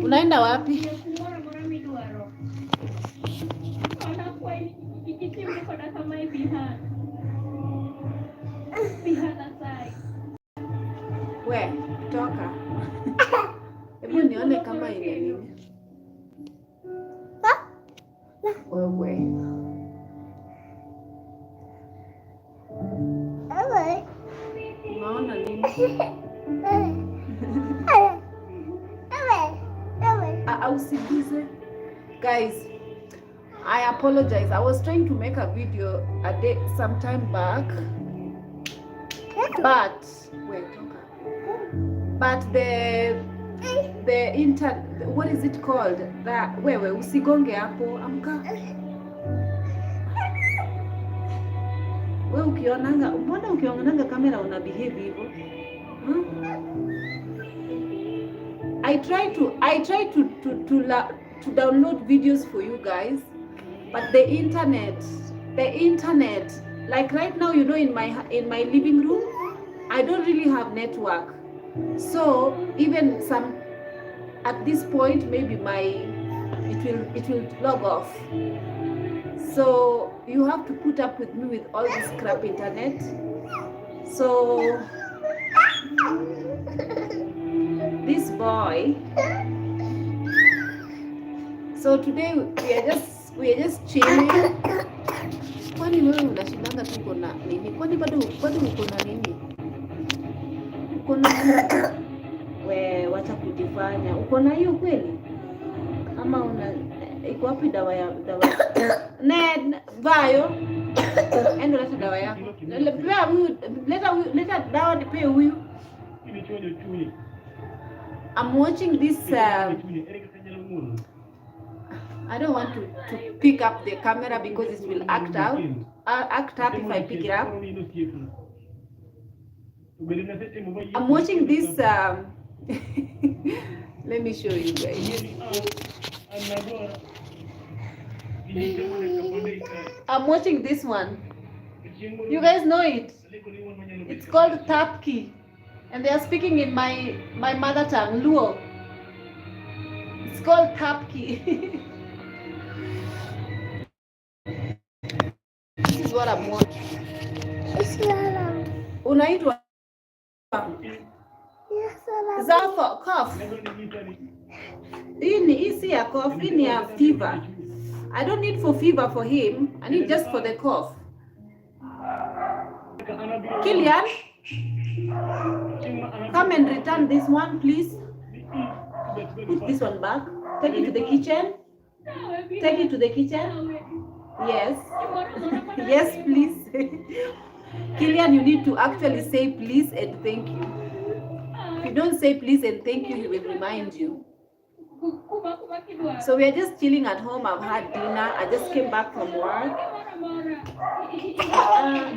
Unaenda wapi? We, toka. Hebu nione kama ile nini. Wewe. Unaona nini? Usigize. Guys, I apologize. I was trying to make a video a day sometime back. But wait, but the what is it called? That wewe usigonge hapo, amka. Wewe ukionanga, mbona ukionanga kamera una behave hivyo? I try to download videos for you guys, but the internet, like right now, you know, in my living room, I don't really have network. So even at this point, maybe it will log off. So you have to put up with me with all this crap internet. So this boy. So today we are just chilling. Kwani wewe unashindanga tu uko na nini? Kwani bado uko na nini? Uko na wewe, wacha kujifanya. Uko na hiyo kweli? Ama iko wapi dawa? Ned, vayo. Endo leta dawa yako. Leta dawa nipe huyu. I'm watching this. I don't want to pick up the camera because it will act up if I pick it up. I'm watching this. Let me show you guys. I'm watching this one. You guys know it. It's called Tapki. And they are speaking in my mother tongue, Luo. It's called Tapki. This is what I'm watching. Unaitwa Zafo, cough. Hii si ya cough, hii ni ya fever. I don't need for fever for him. I need just for the cough. Killian, come and return this one, please. Put this one back. Take it to the kitchen. Take it to the kitchen. Yes. Yes, please. Killian, you need to actually say please and thank you. If you don't say please and thank you, he will remind you. So we are just chilling at home. I've had dinner. I just came back from work.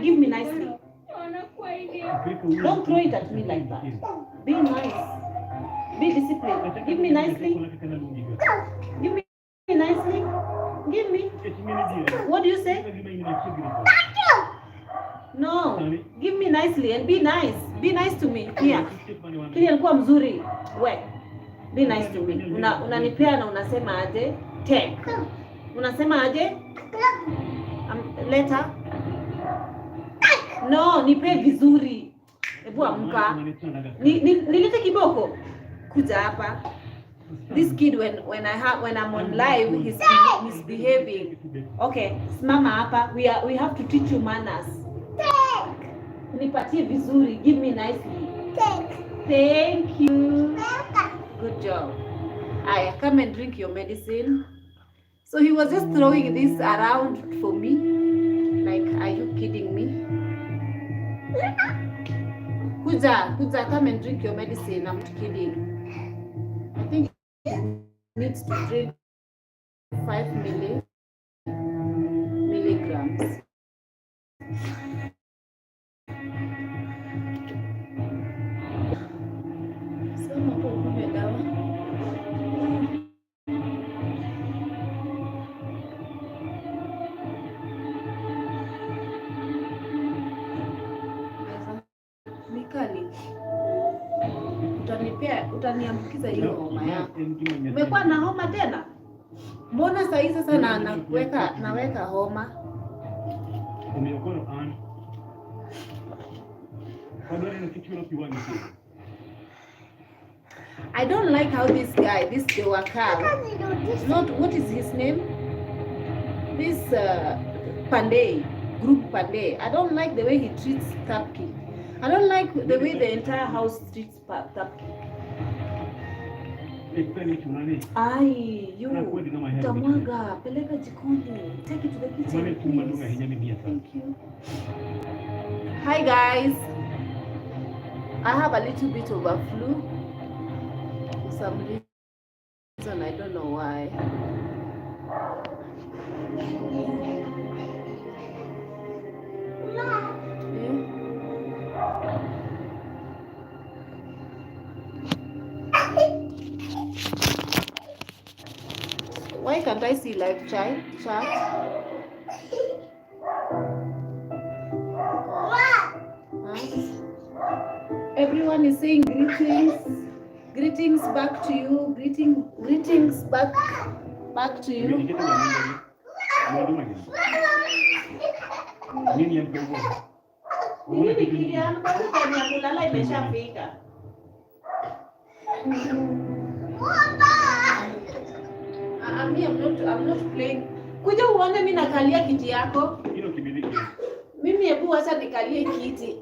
Give me nicely. Don't throw it at me like that. Be nice. Be disciplined. Give me nicely. Give me nicely. Give me. What do you say? No. Give me nicely and be nice. Be nice to me. Here. Kile kuwa mzuri. We. Be nice to me. Unanipea na unasema aje? Take. Unasema aje? Later. No, nipe vizuri. Hebu amka. Nilete kiboko. Kuja hapa. This kid when I'm on live he's misbehaving. Okay, simama hapa. We have to teach you manners. Take. Nipatie vizuri. Give me nicely. Take. Thank you. Good job. Aya, come and drink your medicine. So he was just throwing this around for me. Like, are you kidding me? Kuja, come and drink your medicine. I'm not kidding. I think he needs to drink 5 milligrams. pia utaniambukiza hiyo homa yako. Umekuwa na homa tena? Mbona saa hizi sasa naweka homa? I don't like how this Dewakal, not what is his name? This Pandey, group Pandey. I don't like the way he treats Tapki. I don't like the way the entire house treats Tapki. Ai, you tamwaga, peleka jikoni. Take it to the kitchen, please. Thank you. Hi guys. I have a little bit of a flu. For some reason, I don't know why. Why can't I see live chat? Huh? Everyone is saying greetings. Greetings back to you. Greetings back to you. I'm not playing. Kuja uone mimi nakalia kiti yako. Mimi hebu acha nikalie kiti.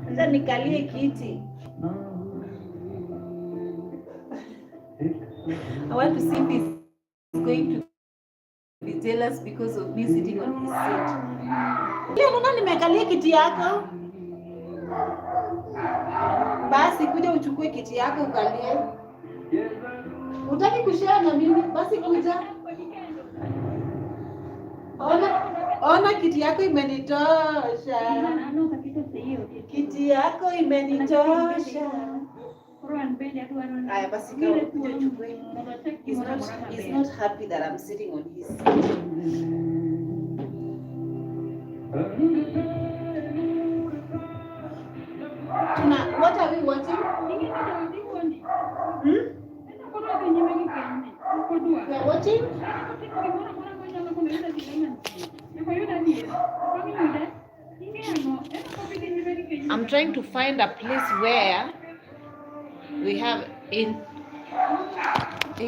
Acha nikalie kiti. I want to see if he's going to be jealous because of me sitting on his seat. Leo nani nimekalia kiti yako? Basi kuja uchukue kiti yako ukalie. Utaki kushare na mimi? Basi kuja. Ona kiti yako imenitosha. Kiti yako imenitosha. Aya basi kuja uchukue. He's not happy that I'm sitting on his seat. What are we watching? We are watching? I'm trying to find a place where we have internet. We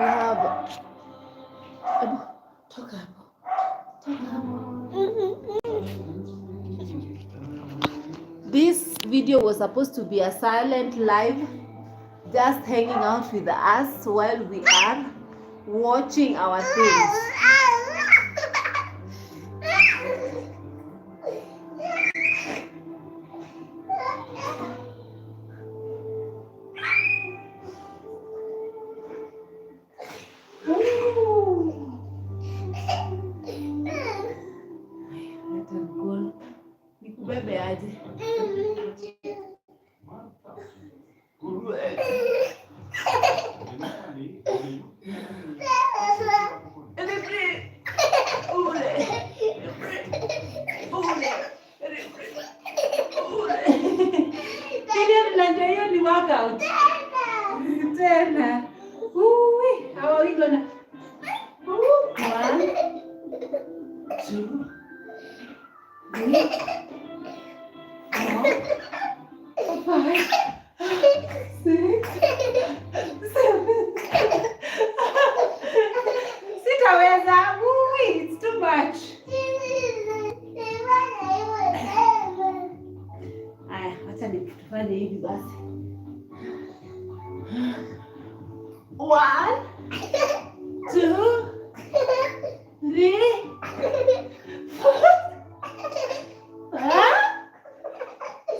have This video was supposed to be a silent live, just hanging out with us while we are watching our things. Nikubebe aje. Workout. Tena. How are we gonna? 1, 2, 3, 4, 5, 6, 7. Sitaweza. It's too much. Aya, acha nifanye hivi basi. 1, 2, 3, 4, 5, 6.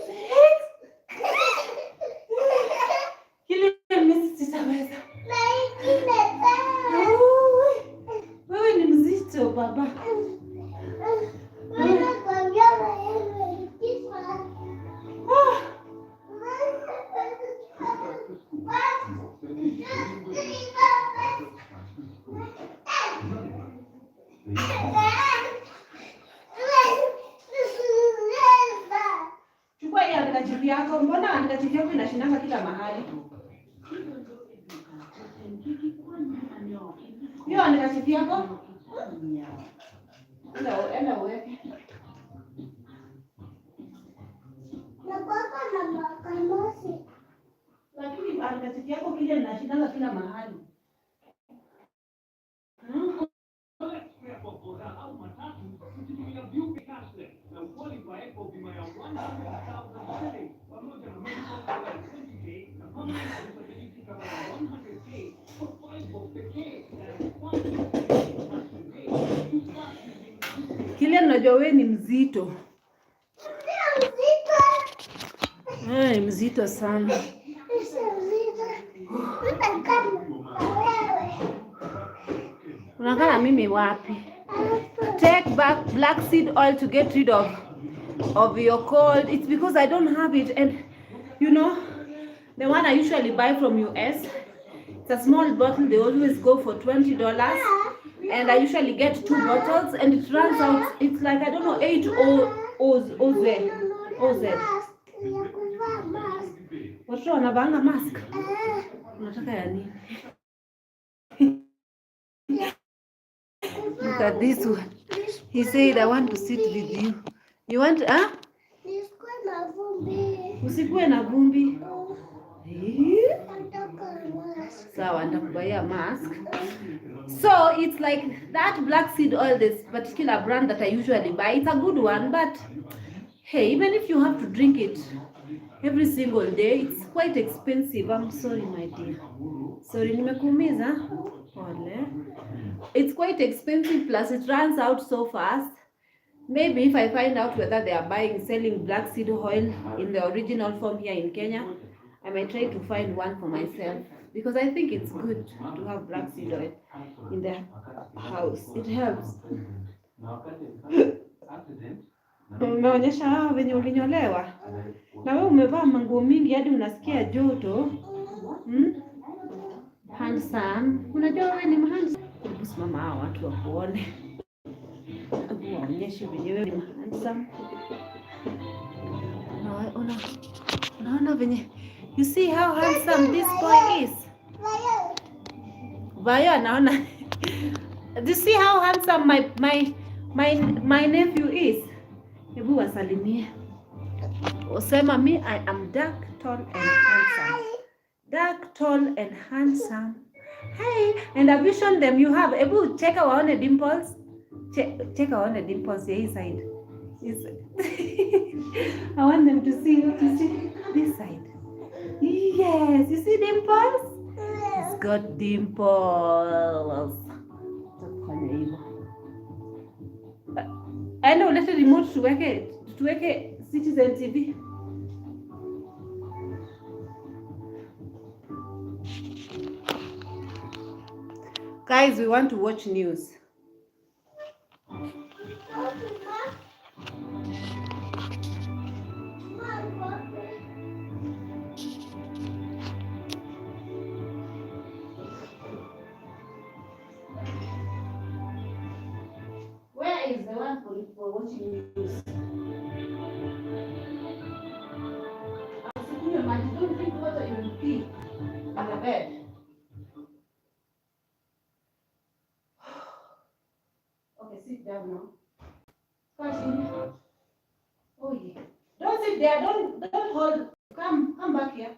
Kile mimi sitaweza. Wewe ni mzito baba. handkerchief yako inashindanga kila mahali. Hiyo handkerchief yako? Enda uweke. Lakini handkerchief yako kile inashindanga kila mahali. Kile najua wewe ni mzito. Mzito sana. Unakaa mimi wapi? Take back black seed oil to get rid of your cold. It's because I don't have it, and you know, the one I usually buy from US, it's a small bottle. They always go for $20, and I usually get 2 bottles, and it runs out. It's like, I don't know, 8 OZ. Watoto wanavanga mask. Unataka ya nini? Look at this one. He said, I want to sit with you. You want, Usikuwe na vumbi. Sawa, nitakubaia mask. So it's like that black seed oil, this particular brand that I usually buy. It's a good one, but hey, even if you have to drink it every single day, it's quite expensive. I'm sorry, my dear. Sorry, nimekuumiza. Pole. It's quite expensive, plus it runs out so fast. Maybe if I find out whether they are selling black seed oil in the original form here in Kenya, I might try to find one for myself, because I think it's good to have black seed oil in the house. It helps. Umeonyesha venye ulinyolewa. Na wewe umevaa manguo mingi hadi unasikia joto. Handsome. Unajua wewe ni handsome. Hebu simama hao watu wakuone. Hebu waonyeshe venye wewe ni handsome. Unaona venye. You see how handsome this boy is? Vayo anaona. Do you see how handsome my nephew is? Hebu wasalimie. Usema me, I am dark, tall and handsome. Dark, tall and handsome. Hey, and I vision them you have. Hebu cheka waone dimples. Cheka waone dimples ya hii side. I want them to see this side. Yes, you see dimples? It's got dimples. Tafanya hivyo. Enda ulete remote tuweke Citizen TV. Guys, we want to watch news. Where is the one for watching news? Don't drink water, you will pee on the bed. Okay, sit down now. Oh yeah. Don't sit there. Don't hold. Come back here.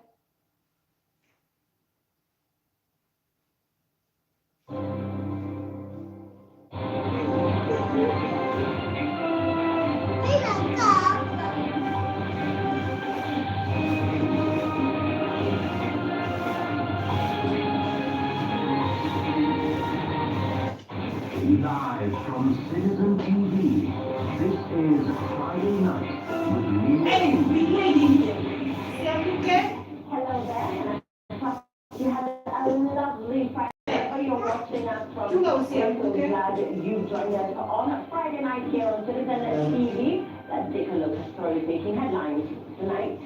Live from Citizen TV, this is Friday Night with me. Hey, big lady here. Are you okay? Hello there. You had a lovely Friday. You're watching us from glad you joined us on Friday night here on Citizen TV. Let's take a look at story-making headlines tonight.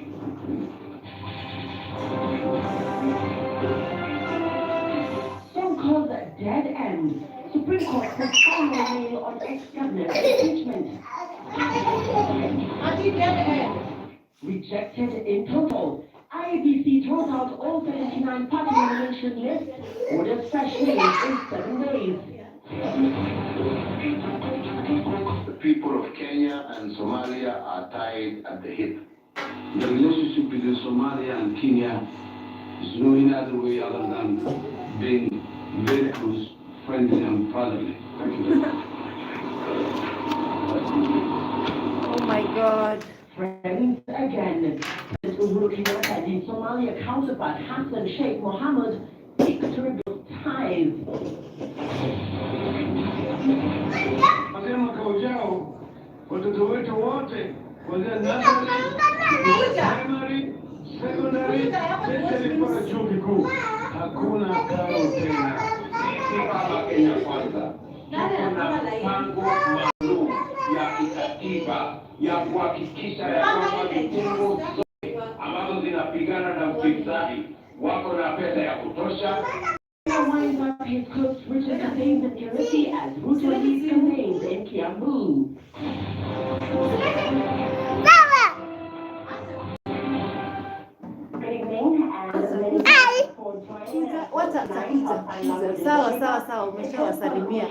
So-called dead end. Supreme Court has final ruling on ex-governor impeachment. Dead end. Rejected in total. IEBC throws out all 79 party nomination lists, orders fresh names in 7 days. The people of Kenya and Somalia are tied at the hip. The relationship between Somalia and Kenya is no in other way other than being very close, friendly and brotherly. Thank you. Oh my God. Friends again. Uhuru Kenyatta and his Somalia counterpart Hassan Sheikh Mohammed seeks to rebuild ties. Mwaka ujao watoto wetu wote kuanzia primary, secondary, tertiary mpaka chuo kikuu hakuna karo tena. Sisi kama Kenya Kwanza tuna mpango maalum ya kikatiba ya kuhakikisha ya kwamba vitengo zote ambazo zinapigana na ufisadi wako na pesa ya kutosha. Winds up his close Richard campaigns in Kirifi as Ruto leads campaigns in Kiambu. Good evening and many thanks for joining us. Sawa, umeshawasalimia.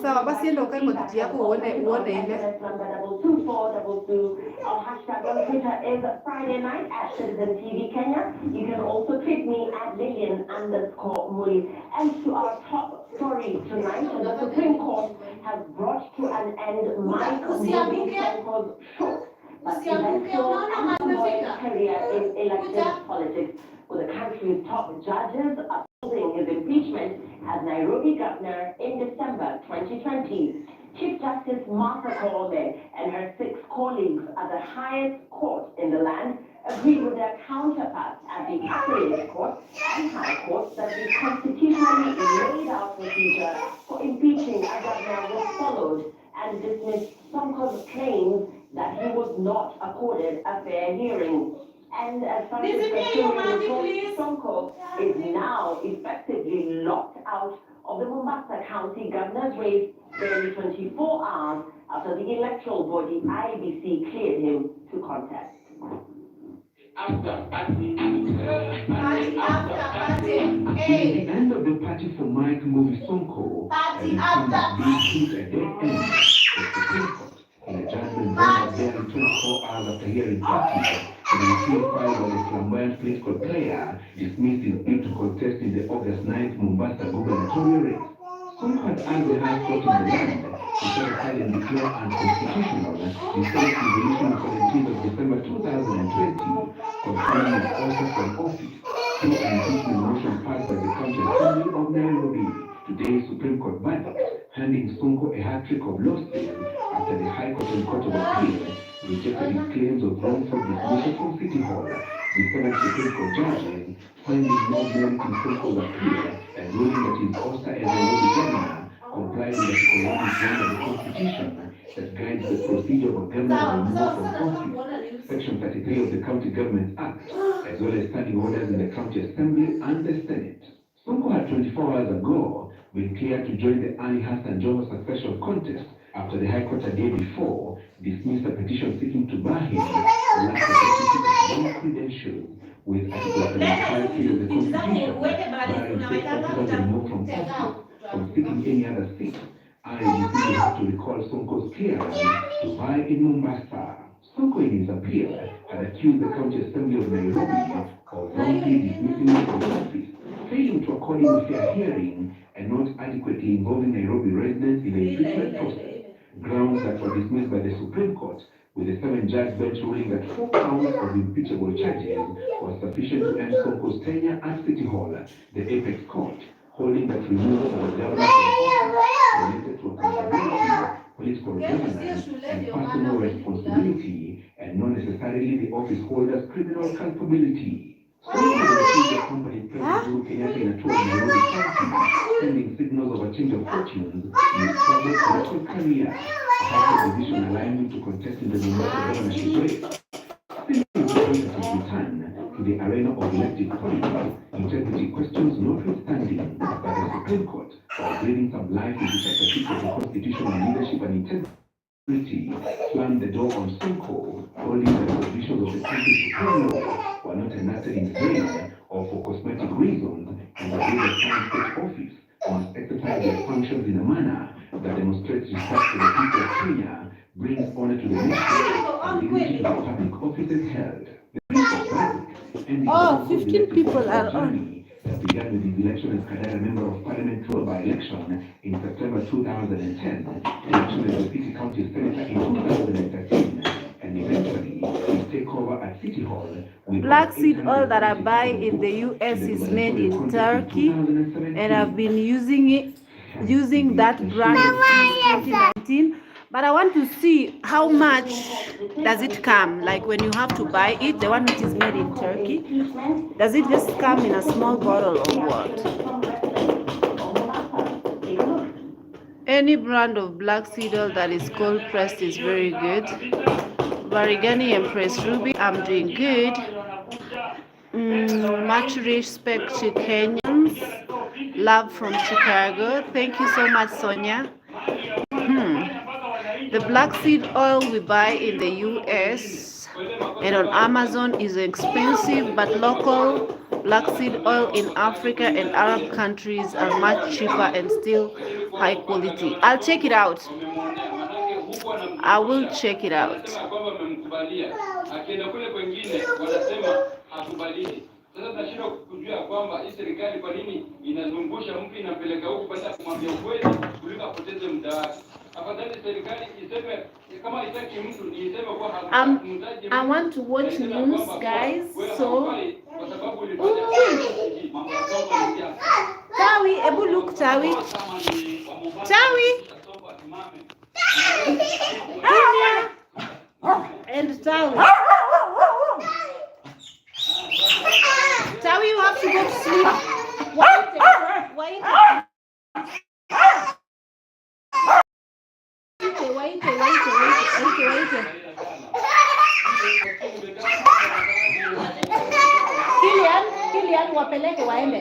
Sawa, basi enda ukae kwa kiti yako uone ile. Number 24222. Our hashtag on Twitter is Friday Night at Citizen TV Kenya. You can also tweet me at Lillian_Muri. And to our top story tonight, the Supreme Court has brought to an end Mike Sonko's short but eventual and symbolic career in elected politics, with the country's top judges upholding his impeachment as Nairobi governor in December 2020. Chief Justice Martha Koome and her 6 colleagues at the highest court in the land agreed with their counterparts at the Appellate Court and High Court that the constitutionally laid out procedure for impeaching a governor was followed, and dismissed Sonko's claims that he was not accorded a fair hearing. And as Francis Kachuri reports, Sonko is now effectively locked out of the Mombasa County Governor's race barely 24 hours after the electoral body IEBC cleared him to contest. The end of the party for Mike Mbuvi Sonko being put a dead end. The Supreme Court, in a judgment rendered barely 24 hours after hearing parties, the appeal filed by the flamboyant political player dismissed his bid to contest in the August 9th Mombasa gubernatorial race. Sonko had asked the High Court in the land to set aside and declare unconstitutional the Senate Resolution 17th of December 2020 concerning his office from office through an impeachment motion passed by the County Assembly of Nairobi. Today's Supreme Court verdict handing Sonko a hat-trick of lawsuits after the High Court and Court of Appeal rejected his claims of wrongful dismissal from City Hall. The 7 Supreme Court judges finding no merit in Sonko's appeal and ruling that his ouster as Nairobi governor complied with Article 1 of the Constitution that guides the procedure of a governor removed from office, Section 33 of the County Government Act, as well as standing orders in the County Assembly and the Senate. Sonko had 24 hours ago been cleared to join the Ali Hassan Joho succession contest after the High Court a day before dismissed a petition seeking to bar him for lack of exercise of credentials, with Article 75 of the Constitution barring state officers removed from office from seeking any other seat. IEBC will have to recall Sonko's clearance to vie in Mombasa. Sonko in his appeal had accused the County Assembly of Nairobi of wrongfully dismissing him from office, failing to accord him a fair hearing, and not adequately involving Nairobi residents in the impeachment process. Grounds that were dismissed by the Supreme Court, with the 7-judge bench ruling that 4 counts of impeachable charges was sufficient to end Sonko's tenure at City Hall. The Apex Court holding that removal of the governor from office related to accountability, political governance, and personal responsibility, and not necessarily the office holder's criminal culpability. Sonko received the company President Uhuru Kenyatta in a tour in Nairobi County, sending signals of a change of fortunes in his troubled political career. A high position allowing him to contest in the Mombasa governorship race. His return to the arena of elective politics, integrity questions notwithstanding, but the Supreme Court, while breathing some life into chapter 6 of the Constitution on leadership and integrity, slammed the door on Sonko, holding that the provisions of the country's supreme law were not enacted in vain or for cosmetic reasons, and that the state office must exercise their functions in a manner that demonstrates respect for the people of Kenya, brings honor to the nation, and dignity to the public offices held. The Prince of Basic, 15 people are on. That began with his election as Kadara Member of Parliament through by election in September 2010, election as Deputy County Senator in 2013, and eventually his takeover at City Hall. Black seed oil that I buy in the US is made in Turkey, and I've been using that brand since 2019. But I want to see how much does it come, like when you have to buy it, the one which is made in Turkey. Does it just come in a small bottle or what? Any brand of black seed oil that is cold pressed is very good. Varigani Empress Ruby, I'm doing good. Much respect to Kenyans. Love from Chicago. Thank you so much, Sonia. The black seed oil we buy in the US and on Amazon is expensive, but local black seed oil in Africa and Arab countries are much cheaper and still high quality. I'll check it out. I will check it out. Sasa tunashindwa kujua kwamba hii serikali kwa nini inazungusha mtu inapeleka huko baada ya kumwambia ukweli kuliko apoteze muda wake. Afadhali serikali iseme kama itaki mtu ni iseme kwa hakutaji. I want to watch news, guys. So kwa sababu ulifanya mambo ya somo. Tawi, ebu look Tawi. Tawi. And Tawi. Tawi, you have to go to sleep. Wait. Kilian, wapeleke waende.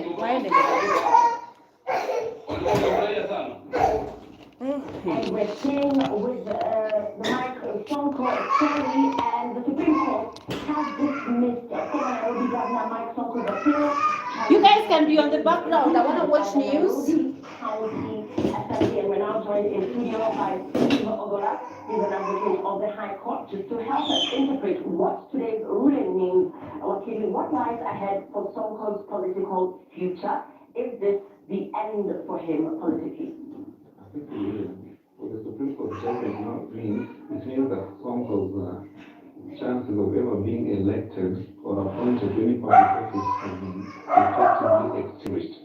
And we're staying with the microphone called Terry, and the Supreme Court has dismissed former Nairobi Governor Mike Sonko's appeal. You guys can be on the background. I want to watch news. County Assembly, and we're now joined in studio by Steve Ogola, who's an advocate of the High Court, just to help us interpret what today's ruling means and what lies ahead for Sonko's political future. Is this the end for him politically? I think what the Supreme Court judgment now means, it means that Sonko's chances of ever being elected or appointed to any public office have been effectively extinguished.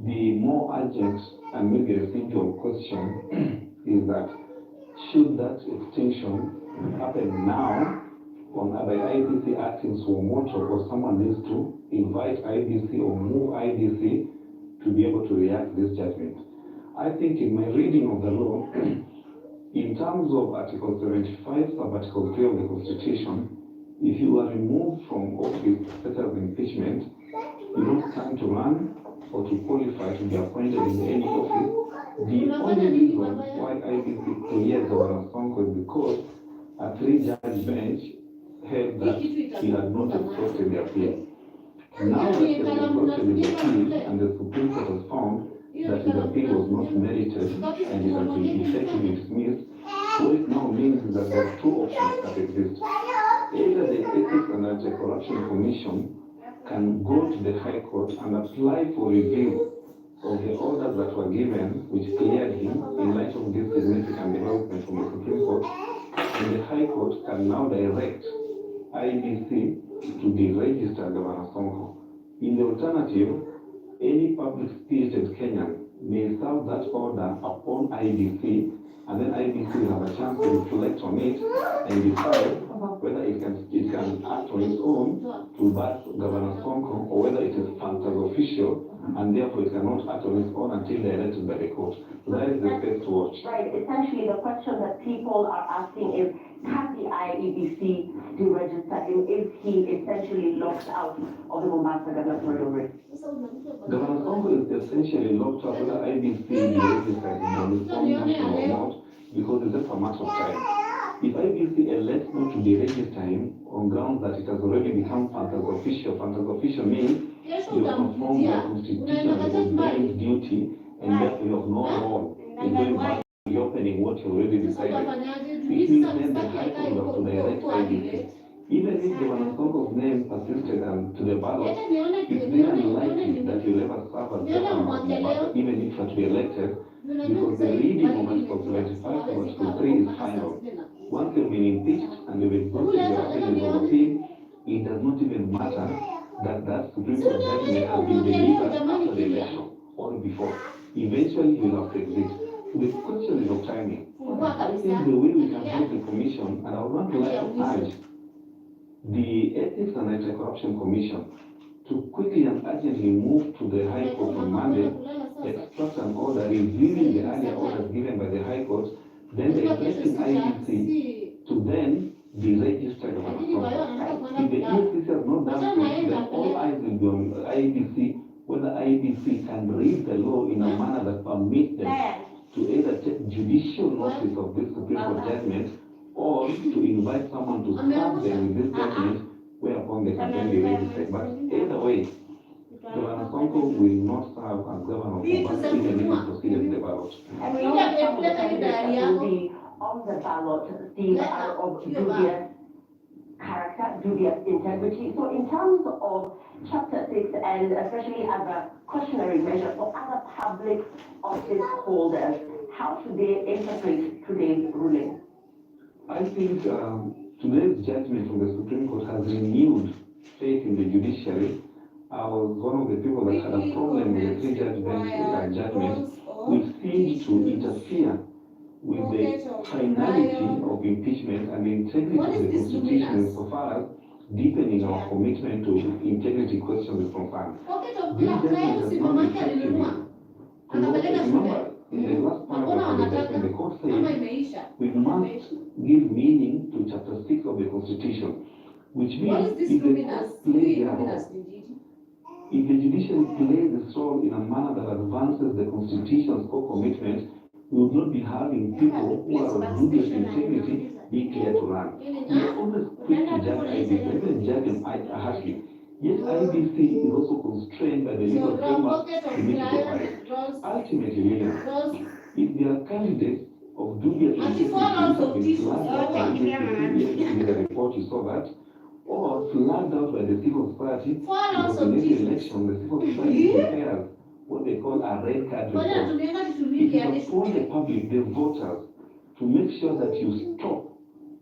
The more urgent and maybe a simple question is that should that extinction happen now, or are the IBC acting suo motu, or someone needs to invite IBC or move IBC to be able to react to this judgment? I think in my reading of the law, in terms of Article 75, Sub-Article 3 of the Constitution, if you are removed from office, such as impeachment, you don't stand to run or to qualify to be appointed in any office. The only reason why IBC cleared Governor Sonko is because a three-judge bench held that he had not exhausted the appeal. Now that he has exhausted the appeal and the Supreme Court has found that his appeal was not merited and it has been effectively dismissed, what it now means is that there are two options that exist. Either the Ethics and Anti-Corruption Commission can go to the High Court and apply for review of the orders that were given which cleared him in light of this significant development from the Supreme Court, and the High Court can now direct IBC to deregister Governor Sonko. In the alternative, any public-spirited Kenyan may serve that order upon IBC, and then IBC will have a chance to reflect on it and decide whether it can act on its own to back Governor Sonko, or whether it is functioned as official, and therefore it cannot act on its own until directed by the court. So that is the space to watch. Right. Essentially, the question that people are asking is, can the IEBC deregister him? Is he essentially locked out of the Mombasa gubernatorial race? Governor Sonko is essentially locked out whether IBC deregisters him on its own motion or not, because it's just a matter of time. If IBC elects not to deregister him on grounds that it has already become fantas official means you have performed your constitutional ordained duty and therefore you have no role in going back to reopening what you already decided. It means then the High Court will have to direct IBC. Even if Governor Sonko's name persisted to the ballot, it's very unlikely that you'll ever serve as governor of Mombasa, even if you are to be elected, because the reading of Article 75 to Article 3 is final. Once you've been impeached and you've exhausted your options of appeal, it does not even matter that Supreme Court judgment has been delivered after the election or before. Eventually, you will have to exit. The question is of timing. I think the way we can help the commission, and I would want to like to urge the Ethics and Anti-Corruption Commission to quickly and urgently move to the High Court on Monday, extract an order reviewing the earlier orders given by the High Court, then directing IBC to then be registered on a contract. If the EFCC has not done so, then all eyes will be on IBC, whether IBC can read the law in a manner that permits them to either take judicial notice of this Supreme Court judgment or to invite someone to serve them with this judgment, whereupon they can then be registered. But either way, Governor Sonko will not serve as governor of Mombasa even if he proceeded the ballot. And we also have the candidates who will be on the ballot, Steve, are of dubious character, dubious integrity. So in terms of Chapter 6, and especially as a cautionary measure for other public office holders, how should they interpret today's ruling? I think today's judgment from the Supreme Court has renewed faith in the judiciary. I was one of the people that had a problem with the three-judge bench judgment, which seemed to interfere with the finality of impeachment and the integrity of the Constitution insofar as deepening our commitment to integrity questions is concerned. This judgment has not been effective. Remember, in the last paragraph of the judgment, the court said we must give meaning to Chapter 6 of the Constitution, which means if the court plays their role, if the judiciary plays its role in a manner that advances the Constitution's core commitment, we would not be having people who are of dubious integrity be clear to run. We are always quick to judge IBC, even judge them harshly. Yet IBC is also constrained by the legal framework to meet the right. Ultimately, William, if there are candidates of dubious integrity who have been flagged out by the report, you saw that, or flagged out by the civil society, because in this election, the civil society prepares what they call a red card report. It is upon the public, the voters, to make sure that you stop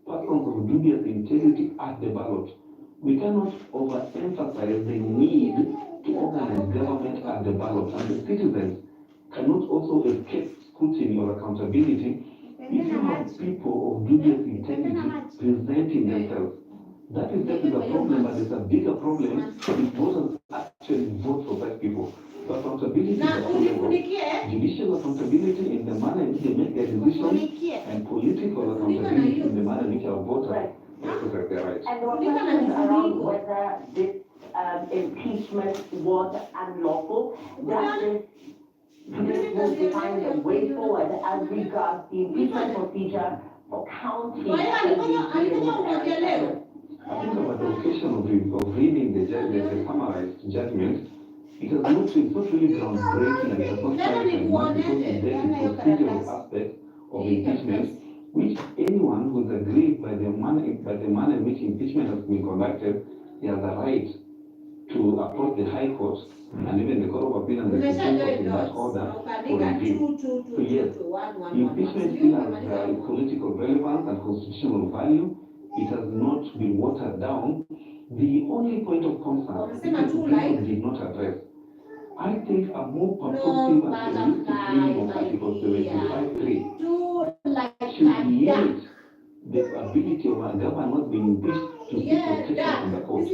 persons of dubious integrity at the ballot. We cannot overemphasize the need to organize government at the ballot, and the citizens cannot also escape scrutiny or accountability if you have people of dubious integrity presenting themselves. That is definitely a problem, but it's a bigger problem if voters actually vote for such people. So accountability is a problem. Judicial accountability in the manner in which they make their decisions, and political accountability in the manner in which our voters exercise their rights. And there were questions around whether this impeachment was unlawful. Does this move define the way forward as regards the impeachment procedure for county? I think about the occasion of reading the summarized judgment, it's not really groundbreaking, and it has not clarified much because it dealt with procedural aspects of impeachment, which anyone who is aggrieved by the manner in which impeachment has been conducted, he has a right to approach the High Court and even the Court of Appeal and the Supreme Court in that order for review. So yes, impeachment still has political relevance and constitutional value. It has not been watered down. The only point of concern is that the Supreme did not address. I think a more purposive and holistic reading of Article 75.3 should limit the ability of a governor not being impeached to seek protection from the court. The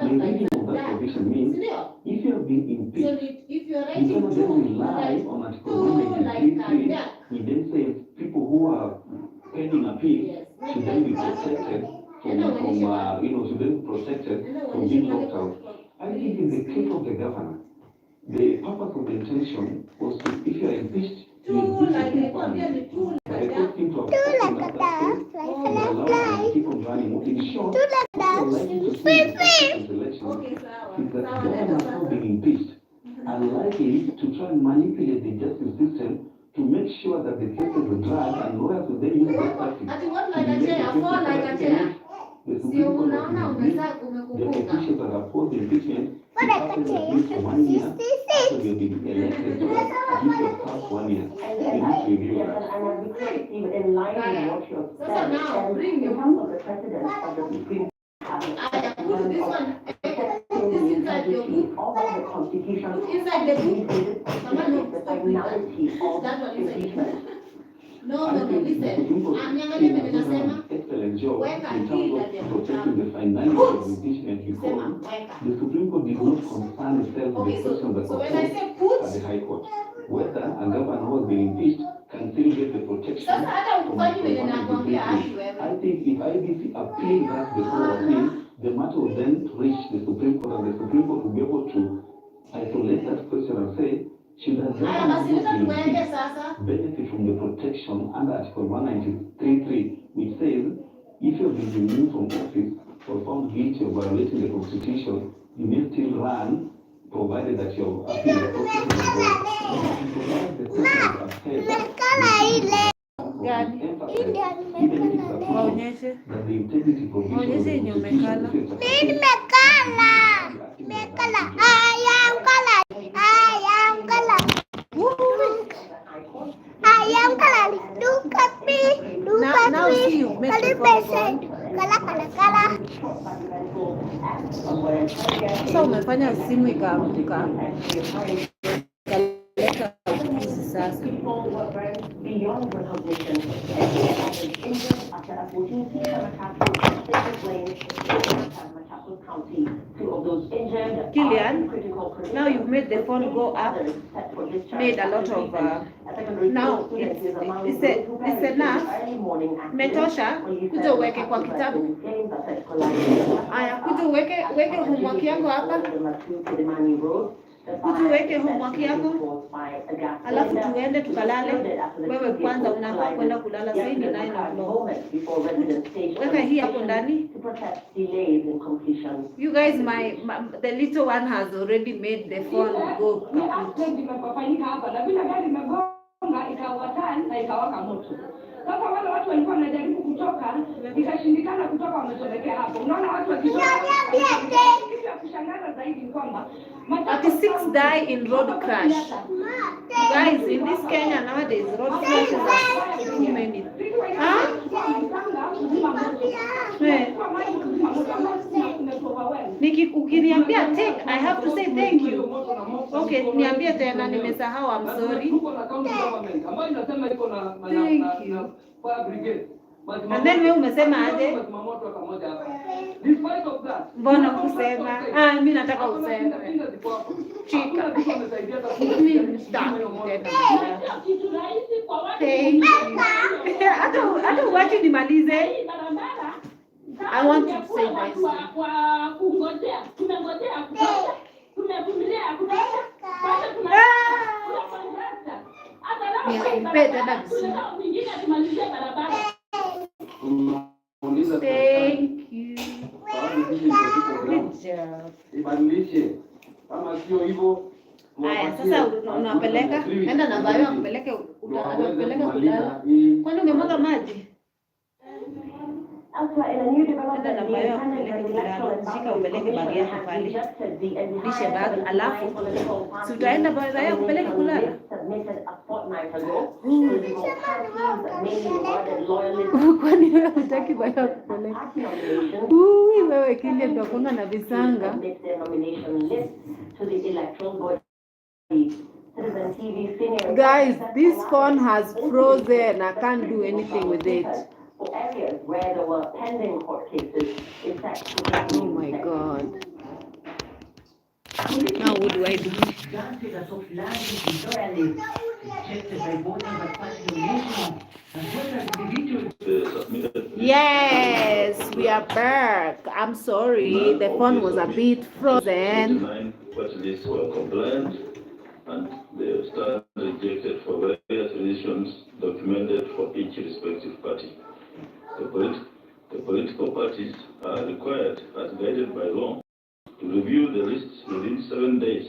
reading of that provision means if you have been impeached, you cannot then rely on Article 193.3. He then says people who are pending appeal should then be protected should then be protected from being locked out. I think in the case of the governor, the purpose of the intention was to, if you are impeached, you impeach the people. But the court seemed to In short, what you're likely to see in the consequence election is that governors not being impeached are likely to try and manipulate the justice system to make sure that the cases are dragged and lawyers will then use that tactic to delay the cases. The Supreme Court has the petitions that oppose the impeachment to happen at least for 1 year after you've been elected, so that at least your past 1 year. You need to review that. And because in line with what you have said, in terms of the precedent of the Supreme Court, this one. inside your book. All the constitution Inside the book. the finality of impeachment. No, listen. Niangalie vile nasema. Excellent job Weka in hii terms ndani ya of protecting the finality of impeachment because the Supreme Court did not concern itself with the question that so when I say put at the High Court. Whether a governor who has been impeached can still get the protection. Sasa hata ukufanyi vile nakwambia ashi wewe. I think if IBC appeal that before appeal, the matter will then reach the Supreme Court, and the Supreme Court will be able to isolate that question and say, should a governor who has been impeached benefit from the protection under Article 193.3, which says, if you have been removed from office or found guilty of violating the Constitution, you may still run, provided that your appeal process is involved. Maonyeshe yenye umekala. Now see you make the phone call. Sasa umefanya simu ikaanguka. Kaleta upuzi sasa. Beyond recognition, injured after a 14-team attack in County. Two of those injured Kilian, now you've made the phone go up, made a lot of, now it's enough, metosha, kuja uweke kwa kitabu. Aya, kuja uweke homework yako hapa. Kutuweke homework yako, alafu tuende tukalale. Wewe kwanza unafaa kwenda kulala sasa hivi 9 o'clock. Weka hii hapo ndani. You guys, the little one has already made the phone go. Sasa wale watu walikuwa wanajaribu kutoka, ikashindikana kutoka, wametokea hapo. Unaona watu wakitoka. Kitu ya kushangaza zaidi ni kwamba 36 die in road crash. Guys, in this Kenya nowadays, road crashes are too many. Huh? Ukiniambia take, I have to say thank you. Okay, niambie tena, nimesahau, I'm sorry. Thank you. And then wewe umesema aje? Mbona kusema? Mimi nataka useme. Chika. Mimi stop tena. Thank you. Hata uache nimalize. I want to say nice. Thank you. Good job. Aya, sasa unapeleka, enda na bayo akupeleke, utapeleka kulala. Kwani umemwaga maji? Elsewhere, in a new development, Enda na bayo akupeleke kulala, shika upeleke bagi yako pale. Lishe bag, alafu si utaenda bayo akupeleke kulala. Kwani wewe hutaki bayo akupeleke? Wewe kile tutakonga na visanga. Guys, this phone has frozen. I can't do anything with it. Areas where there were pending court cases. Oh my God. Now what do I do? Yes, we are back. I'm sorry, the phone was a bit frozen. Parties were compliant and the stand rejected for various reasons documented for each respective party. The the political parties are required, as guided by law, to review the lists within 7 days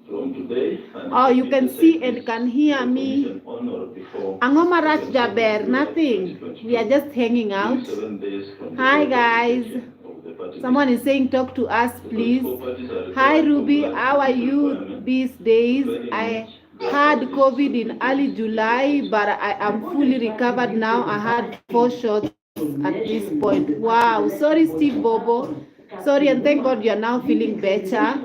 from today. And Oh, you can submit the see said and list can to hear the me. commission on or before Angoma Raj 27th Jaber, July nothing. 2022. We are just hanging out. 7 days from the Hi date of guys. rejection of the party Someone list. is saying talk to us, The please. political parties are Hi required to Ruby, comply how are with this you requirement, these days? providing I which their had party list COVID will in be early released to the July, public. but I am fully recovered now. I had 4 shots at this point. Wow, sorry Steve Bobo. Sorry, and thank God you're now feeling better.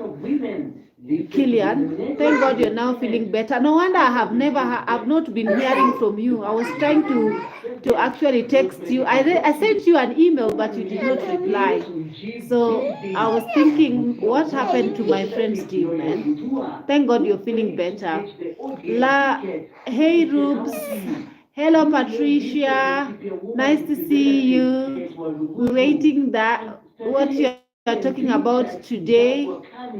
Killian, thank God you're now feeling better. No wonder I've not been hearing from you. I was trying to actually text you. I sent you an email, but you did not reply. So I was thinking, what happened to my friend Steve, man? Thank God you're feeling better. Hey Rubes. Hello Patricia. Nice to see you. We're waiting that what you're talking about today.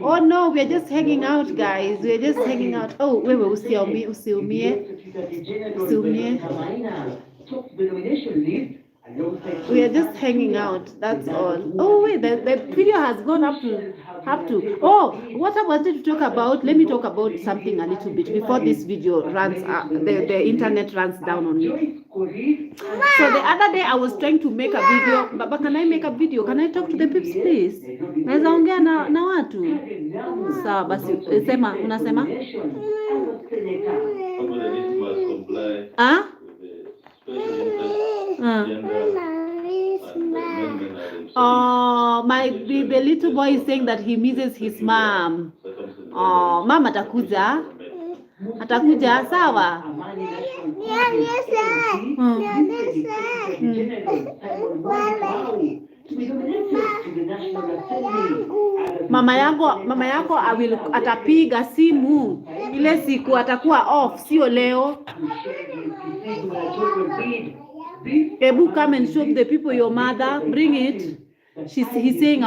Oh no, we're just hanging out, guys. We're just hanging out. Oh, wewe usiumie. We are just hanging out. That's all. Oh wait, the video has gone up to. Oh, what I wanted to talk about. Let me talk about something a little bit before this video runs. The internet runs down on me. So the other day I was trying to make a video. But can I make a video? Can I talk to the peeps, please? Naweza ongea na watu. Sawa basi. Unasema? Ah? Oh, the little boy is saying that he misses his mom. Oh, mama atakuja. Sawa. Mama yako atapiga simu ile siku atakuwa off, sio leo. Ebu, come and show the people your mother. Bring it. He's saying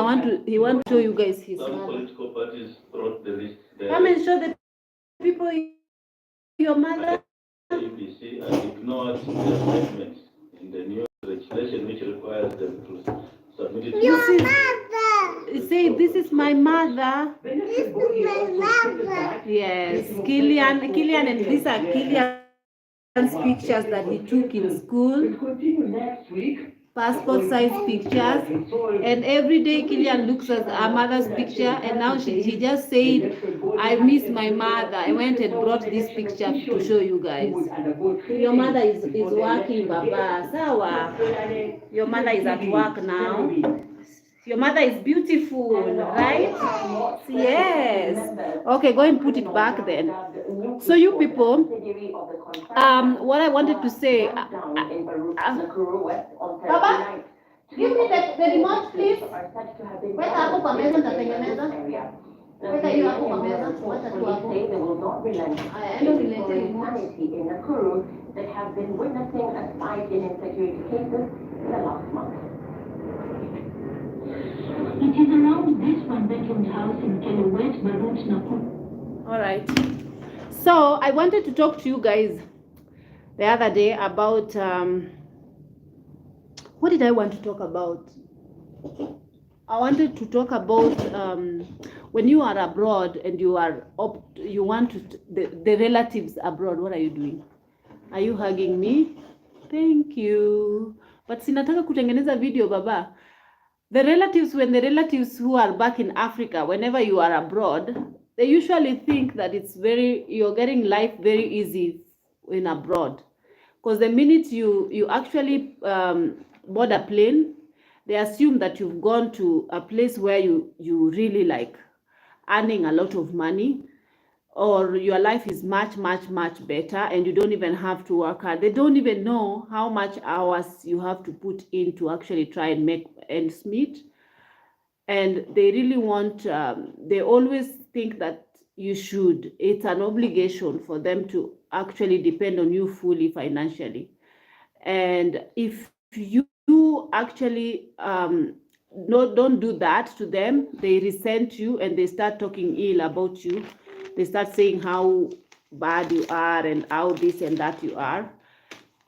he want to show you guys his mother. Political parties brought the list there. Come and show the people your mother. ABC and ignored their statements in the new legislation which requires them to submit it. This is my mother. Yes, Killian, and these are Killian's pictures that he took in school. Passport size pictures, and every day Killian looks at our mother's picture, and now he just said, I miss my mother. I went and brought this picture to show you guys. Your mother is working, Baba. Sawa. Your mother is at work now. Your mother is beautiful, right? Yes. Okay, go and put it back then. So you people, what I wanted to say, Baba, give me the remote, please. Weka hapo kwa meza nitatengeneza. Weka hiyo hapo kwa meza. Wacha tu hapo. Aya, ndio nilete remote. In Nakuru that have been witnessing a spike in insecurity cases in the last month. It is around this one-bedroom house in Keluwet, Barut, Nakuru. All right. So I wanted to talk to you guys the other day about what did I want to talk about? I wanted to talk about when you are abroad and you want to the relatives abroad. What are you doing? Are you hugging me? Thank you. But sinataka kutengeneza video, Baba. When the relatives who are back in Africa, whenever you are abroad, they usually think that you're getting life very easy in abroad. Because the minute you actually board a plane, they assume that you've gone to a place where you really like earning a lot of money, or your life is much, much, much better, and you don't even have to work hard. They don't even know how much hours you have to put in to actually try and make ends meet. And they really want, they always think that it's an obligation for them to actually depend on you fully financially. And if you actually don't do that to them, they resent you and they start talking ill about you. They start saying how bad you are and how this and that you are.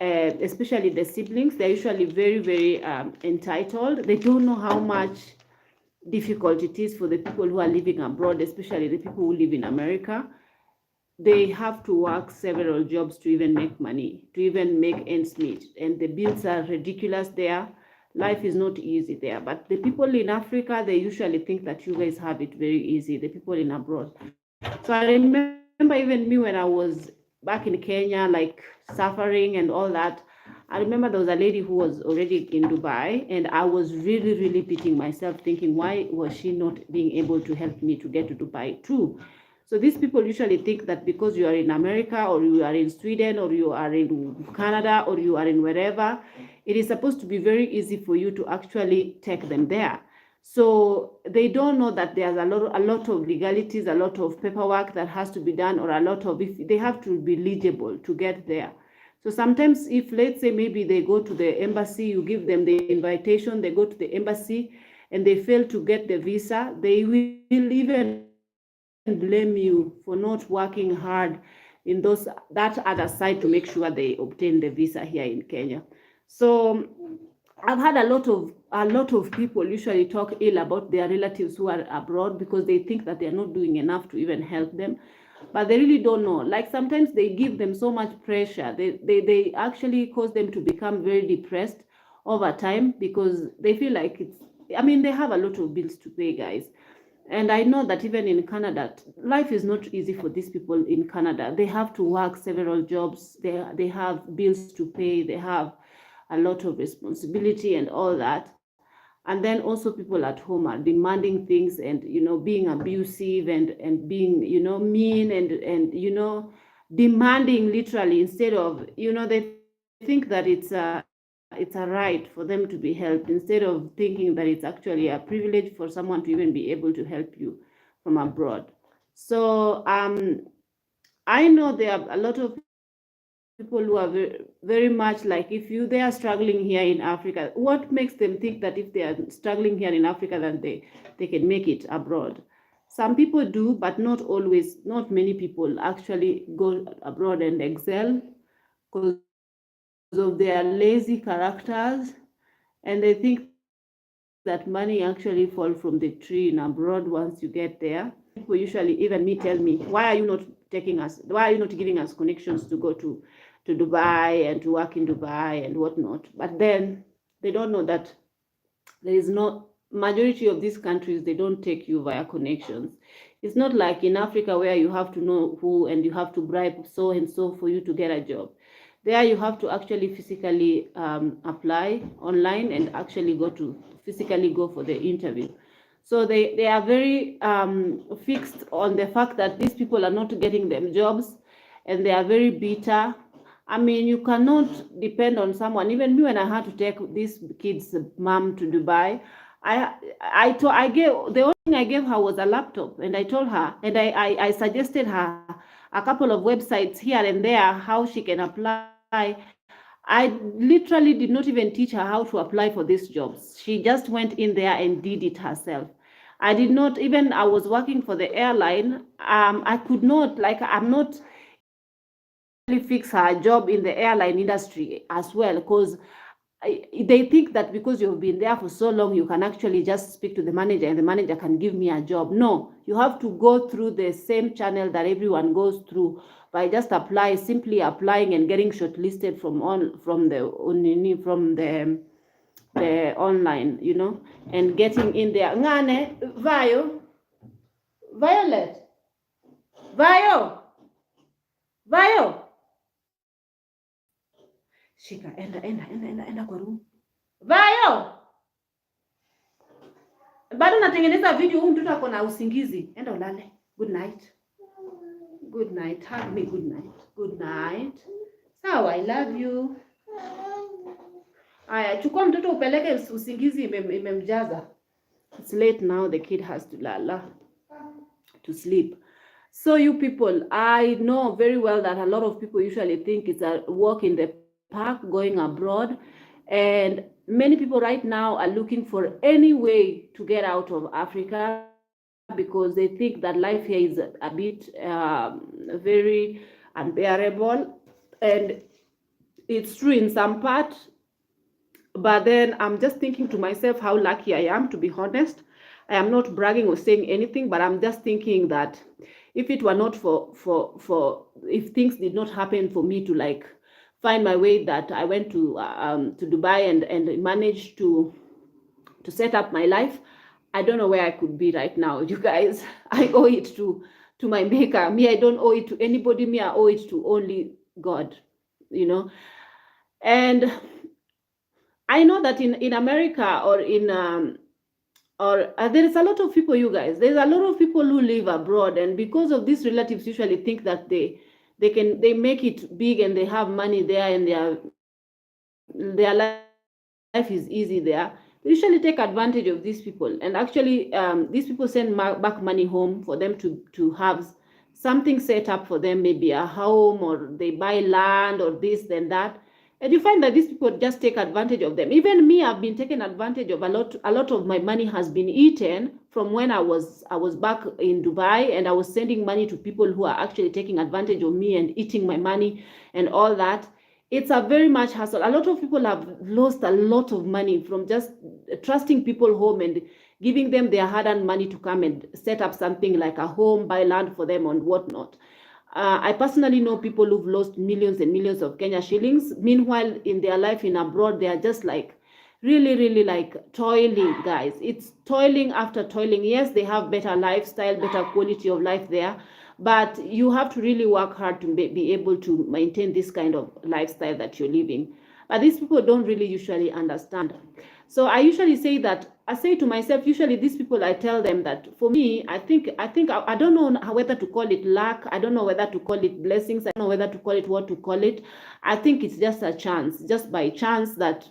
especially the siblings. They're usually very, very entitled. They don't know how much difficult it is for the people who are living abroad, especially the people who live in America. They have to work several jobs to even make money, to even make ends meet. And the bills are ridiculous there. Life is not easy there. But the people in Africa, they usually think that you guys have it very easy, the people in abroad. So I remember even me when I was back in Kenya, like suffering and all that. I remember there was a lady who was already in Dubai, and I was really, really pitying myself, thinking, why was she not being able to help me to get to Dubai too? So these people usually think that because you are in America or you are in Sweden or you are in Canada or you are in wherever, it is supposed to be very easy for you to actually take them there. So they don't know that there's a lot of legalities, a lot of paperwork that has to be done, or a lot of, if they have to be eligible to get there. So sometimes if, let's say, maybe they go to the embassy, you give them the invitation, they go to the embassy and they fail to get the visa, they will even blame you for not working hard in that other side to make sure they obtain the visa here in Kenya. So I've had a lot of people usually talk ill about their relatives who are abroad because they think that they're not doing enough to even help them, but they really don't know. Like sometimes they give them so much pressure, they actually cause them to become very depressed over time because they feel like they have a lot of bills to pay, guys. And I know that even in Canada, life is not easy for these people in Canada. They have to work several jobs. They have bills to pay. They have a lot of responsibility and all that. And then also people at home are demanding things and, being abusive and being, mean and demanding literally instead of, they think that it's a right for them to be helped instead of thinking that it's actually a privilege for someone to even be able to help you from abroad. So I know there are a lot of people who are very, very much like, if they are struggling here in Africa, what makes them think that if they are struggling here in Africa, then they can make it abroad? Some people do, but not always. Not many people actually go abroad and excel because of their lazy characters, and they think that money actually falls from the tree in abroad once you get there. People usually, even me, tell me, why are you not giving us connections to go to Dubai and to work in Dubai and whatnot? But then they don't know that there is majority of these countries, they don't take you via connections. It's not like in Africa where you have to know who and you have to bribe so and so for you to get a job. There you have to actually physically apply online and actually physically go for the interview. So they are very fixed on the fact that these people are not getting them jobs, and they are very bitter. You cannot depend on someone. Even me, when I had to take this kid's mom to Dubai, the only thing I gave her was a laptop, and I told her, and I suggested her a couple of websites here and there how she can apply. I literally did not even teach her how to apply for these jobs. She just went in there and did it herself. I did not even, I was working for the airline. I could not, I'm not fix her job in the airline industry as well, because they think that because you've been there for so long, you can actually just speak to the manager and the manager can give me a job. No, you have to go through the same channel that everyone goes through by just simply applying and getting shortlisted from the online, and getting in there. Ngane, Violet, Vayo. Shika, enda kwa room. Vayo! Bado natengeneza video, mtoto ako na usingizi. Enda ulale. Good night. Good night. Hug me. Good night. Good night. Sawa, I love you. Aya, chukua mtoto upeleke usingizi imemjaza. It's late now, the kid has to sleep. So you people, I know very well that a lot of people usually think it's a walk in the park going abroad, and many people right now are looking for any way to get out of Africa because they think that life here is a bit very unbearable, and it's true in some part, but then I'm just thinking to myself how lucky I am, to be honest. I am not bragging or saying anything, but I'm just thinking that if it were not for if things did not happen for me to like find my way, that I went to Dubai and managed to set up my life, I don't know where I could be right now. You guys, I owe it to my maker. Me, I don't owe it to anybody. Me, I owe it to only God, you know. And I know that in America or in there is a lot of people, you guys. There's a lot of people who live abroad, and because of these relatives usually think that they make it big and they have money there, and their life is easy there. They usually take advantage of these people, and actually these people send back money home for them to have something set up for them, maybe a home, or they buy land or this then that. And you find that these people just take advantage of them. Even me, I've been taken advantage of a lot. A lot of my money has been eaten from when I was back in Dubai, and I was sending money to people who are actually taking advantage of me and eating my money and all that. It's a very much hassle. A lot of people have lost a lot of money from just trusting people home and giving them their hard-earned money to come and set up something like a home, buy land for them and whatnot. I personally know people who've lost millions and millions of Kenya shillings. Meanwhile, in their life in abroad, they are just like really like toiling, guys. It's toiling after toiling. Yes, they have better lifestyle, better quality of life there, but you have to really work hard to be able to maintain this kind of lifestyle that you're living. But these people don't really usually understand. So I usually say that, I say to myself, usually these people, I tell them that for me, I don't know whether to call it luck. I don't know whether to call it blessings. I don't know whether to call it what to call it. I think it's just a chance, just by chance that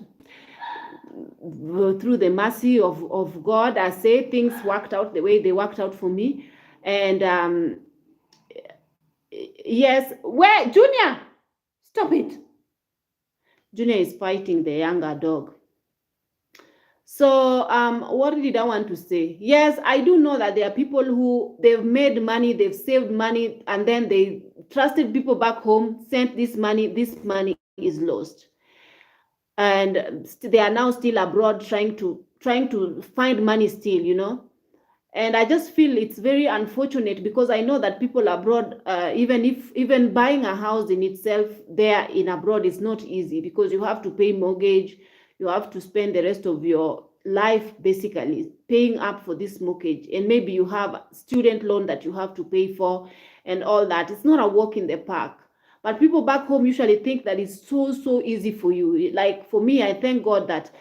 through the mercy of God, I say things worked out the way they worked out for me. And yes, where, Junior, stop it. Junior is fighting the younger dog. So what did I want to say? Yes, I do know that there are people who they've made money, they've saved money, and then they trusted people back home, sent this money is lost. And they are now still abroad trying to find money still, you know. And I just feel it's very unfortunate, because I know that people abroad, even buying a house in itself there in abroad is not easy, because you have to pay mortgage, you have to spend the rest of your life basically paying up for this mortgage, and maybe you have student loan that you have to pay for and all that. It's not a walk in the park. But people back home usually think that it's so easy for you. Like for me, I thank God that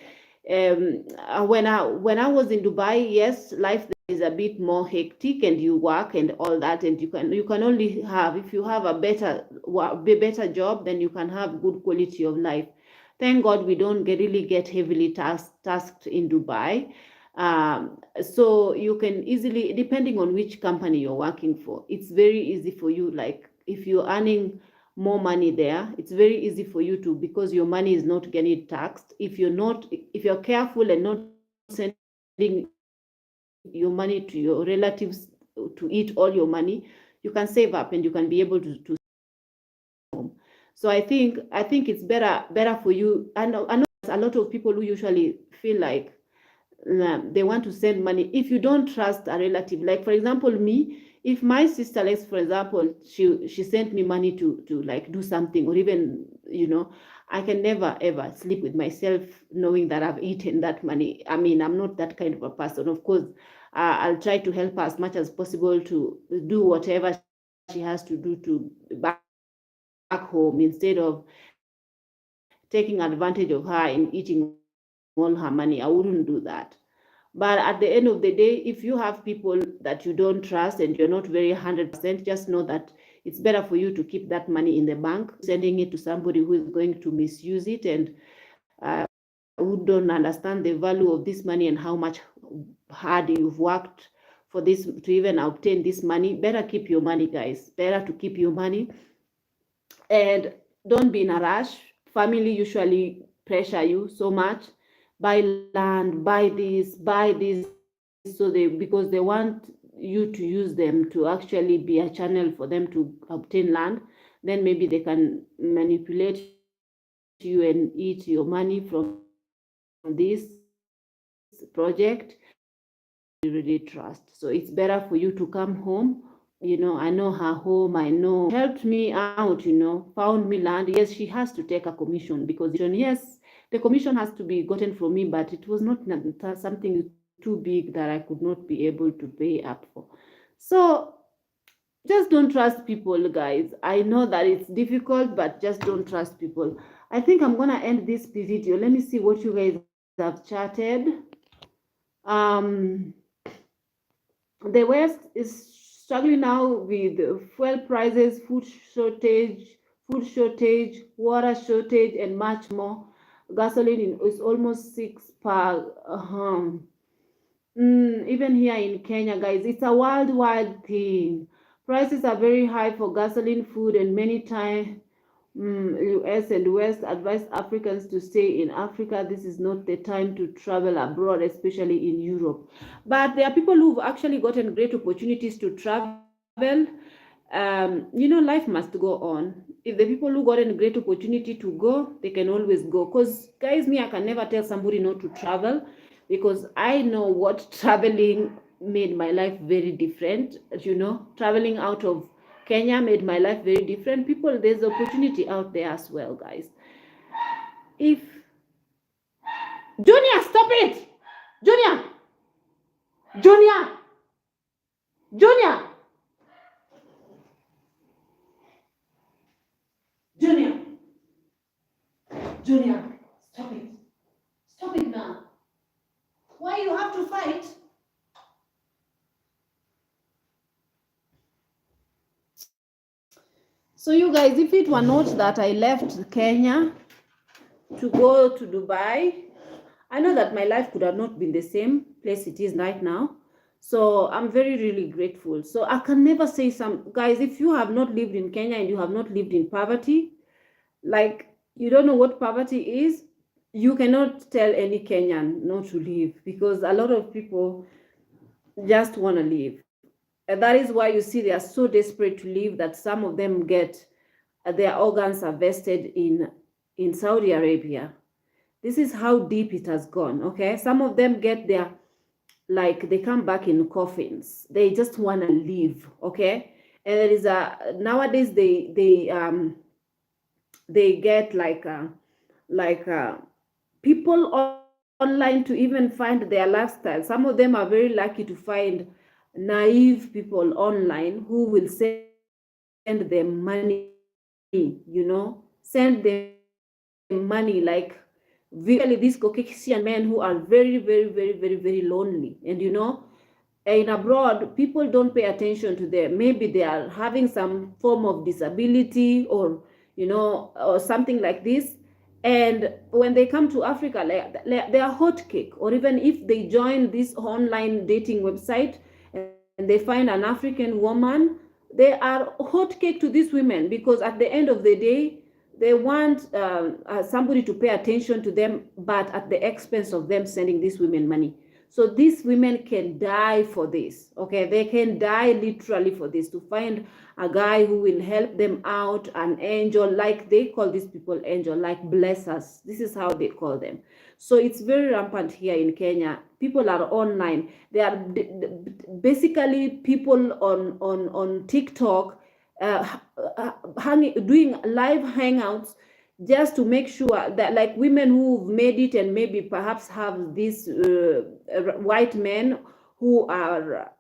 when I was in Dubai, yes, life is a bit more hectic, and you work and all that, and you can only have, if you have a better job, then you can have good quality of life. Thank God we don't really get heavily tasked in Dubai. So you can easily, depending on which company you're working for, it's very easy for you. Like if you're earning more money there, it's very easy for you to, because your money is not getting taxed. If you're careful and not sending your money to your relatives to eat all your money, you can save up and you can be able to So I think it's better for you. I know a lot of people who usually feel like they want to send money. If you don't trust a relative, like for example me, if my sister, like for example, she sent me money to like do something, or even, you know, I can never ever sleep with myself knowing that I've eaten that money. I mean, I'm not that kind of a person. Of course, I'll try to help her as much as possible to do whatever she has to do to back home, instead of taking advantage of her and eating all her money. I wouldn't do that. But at the end of the day, if you have people that you don't trust and you're not very 100%, just know that it's better for you to keep that money in the bank, sending it to somebody who is going to misuse it and who don't understand the value of this money and how much hard you've worked for this to even obtain this money. Better keep your money, guys. Better to keep your money. And don't be in a rush. Family usually pressure you so much. Buy land, buy this, so because they want you to use them to actually be a channel for them to obtain land. Then maybe they can manipulate you and eat your money from this project you really trust. So it's better for you to come home. You know, I know her home, I know, helped me out, you know, found me land. Yes, she has to take a commission because, yes, the commission has to be gotten from me, but it was not something too big that I could not be able to pay up for. So just don't trust people, guys. I know that it's difficult, but just don't trust people. I think I'm going to end this video. Let me see what you guys have chatted. The West is struggling now with fuel prices, food shortage, water shortage, and much more. Gasoline is almost $6 per. Even here in Kenya, guys, it's a worldwide thing. Prices are very high for gasoline, food, and many times US and West advise Africans to stay in Africa. This is not the time to travel abroad, especially in Europe. But there are people who've actually gotten great opportunities to travel. You know, life must go on. If the people who got a great opportunity to go, they can always go. Because, guys, me, I can never tell somebody not to travel because I know what traveling made my life very different. You know, traveling out of Kenya made my life very different. People, there's opportunity out there as well, guys. If Junior, stop it! Junior! Junior, stop it. Stop it now. Why you have to fight? So you guys, if it were not that I left Kenya to go to Dubai, I know that my life could have not been the same place it is right now. So I'm very, really grateful. So I can never say guys, if you have not lived in Kenya and you have not lived in poverty, like you don't know what poverty is, you cannot tell any Kenyan not to live because a lot of people just want to live. And that is why you see they are so desperate to live that some of them get their organs harvested in Saudi Arabia. This is how deep it has gone, okay? Some of them get their, like, they come back in coffins. They just want to live, okay? And there is nowadays they get people online to even find their lifestyle. Some of them are very lucky to find naive people online who will send them money, you know, send them money, like really these Caucasian men who are very, very, very, very, very lonely. And you know, in abroad, people don't pay attention to them. Maybe they are having some form of disability or, you know, or something like this. And when they come to Africa, they are hot cake. Or even if they join this online dating website and they find an African woman, they are hot cake to these women because at the end of the day, they want somebody to pay attention to them, but at the expense of them sending these women money. So these women can die for this, okay? They can die literally for this, to find a guy who will help them out, an angel, like they call these people angel, like blessers. This is how they call them. So it's very rampant here in Kenya. People are online. They are basically people on TikTok doing live hangouts just to make sure that, like, women who've made it and maybe perhaps have these white men who are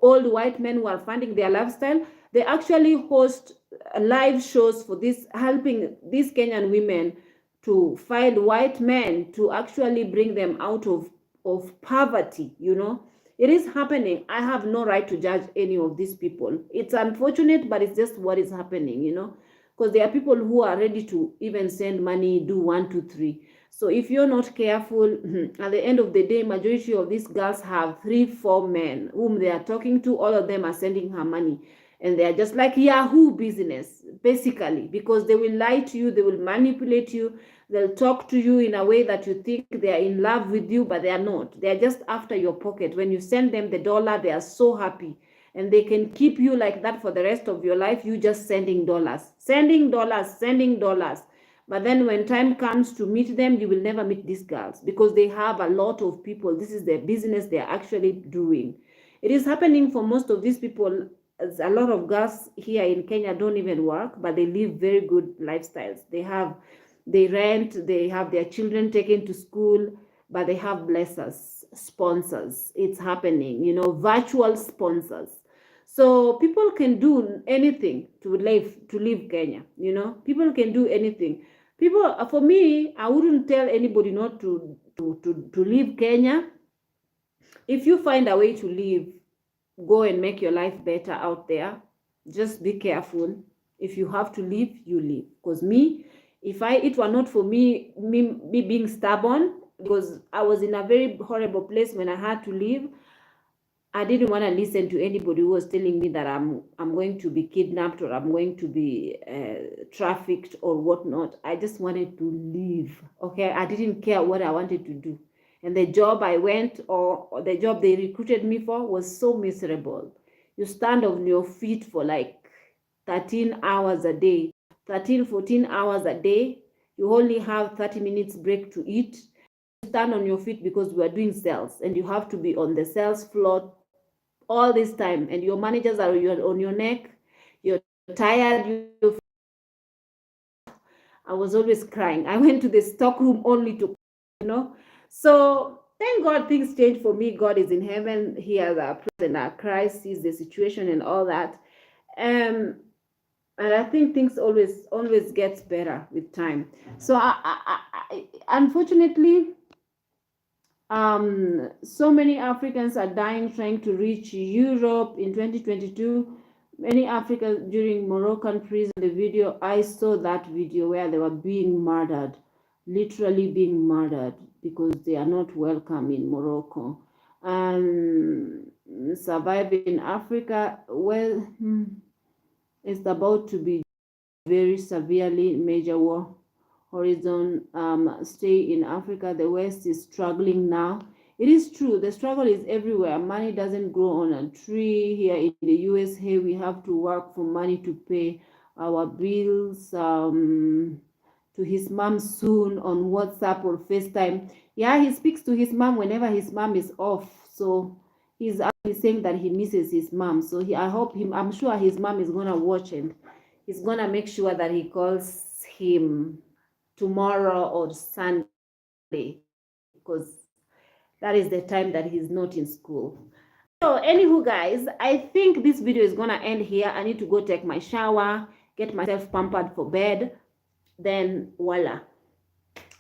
old white men who are funding their lifestyle, they actually host live shows for this, helping these Kenyan women to find white men to actually bring them out of poverty, you know. It is happening. I have no right to judge any of these people. It's unfortunate, but it's just what is happening, you know, because there are people who are ready to even send money, do 1, 2, 3. So if you're not careful, at the end of the day, majority of these girls have 3, 4 men whom they are talking to. All of them are sending her money. And they are just like Yahoo business, basically, because they will lie to you, they will manipulate you, they'll talk to you in a way that you think they are in love with you, but they are not. They are just after your pocket. When you send them the dollar, they are so happy. And they can keep you like that for the rest of your life, you just sending dollars. But then when time comes to meet them, you will never meet these girls because they have a lot of people. This is their business they are actually doing. It is happening for most of these people. As a lot of girls here in Kenya don't even work, but they live very good lifestyles. They rent, they have their children taken to school, but they have blessers, sponsors. It's happening, you know, virtual sponsors. So people can do anything to live Kenya, you know. People can do anything. People, for me, I wouldn't tell anybody not to leave Kenya. If you find a way to live, go and make your life better out there. Just be careful. If you have to leave, you leave. Because me, if it were not for me being stubborn, because I was in a very horrible place when I had to leave, I didn't want to listen to anybody who was telling me that I'm going to be kidnapped or I'm going to be trafficked or whatnot. I just wanted to leave. Okay, I didn't care what I wanted to do, and the job I went or the job they recruited me for was so miserable. You stand on your feet for like 13 hours a day, 14 hours a day. You only have 30 minutes break to eat. You stand on your feet because we are doing sales, and you have to be on the sales floor all this time, and your managers are on your neck. You're tired. I was always crying. I went to the stock room only to, you know. So thank God things changed for me. God is in heaven. He has our present, our Christ, sees the situation and all that. And I think things always gets better with time. So I unfortunately, so many Africans are dying trying to reach Europe in 2022. Many Africans during Moroccan prison. The video, I saw that video where they were being murdered, literally being murdered because they are not welcome in Morocco. And surviving in Africa, well, it's about to be very severely major war horizon. Stay in Africa. The West is struggling now. It is true, the struggle is everywhere. Money doesn't grow on a tree. Here in the US, here we have to work for money to pay our bills. To his mom soon on WhatsApp or FaceTime. Yeah, he speaks to his mom whenever his mom is off. So he's actually saying that he misses his mom. So I'm sure his mom is gonna watch and he's gonna make sure that he calls him tomorrow or Sunday, because that is the time that he's not in school. So anywho, guys, I think this video is gonna end here. I need to go take my shower, get myself pampered for bed, then voila.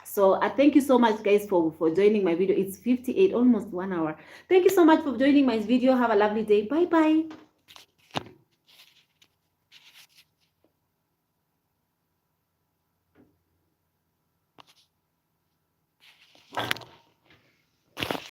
So I thank you so much, guys, for joining my video. It's 58, almost 1 hour. Thank you so much for joining my video. Have a lovely day. Bye bye.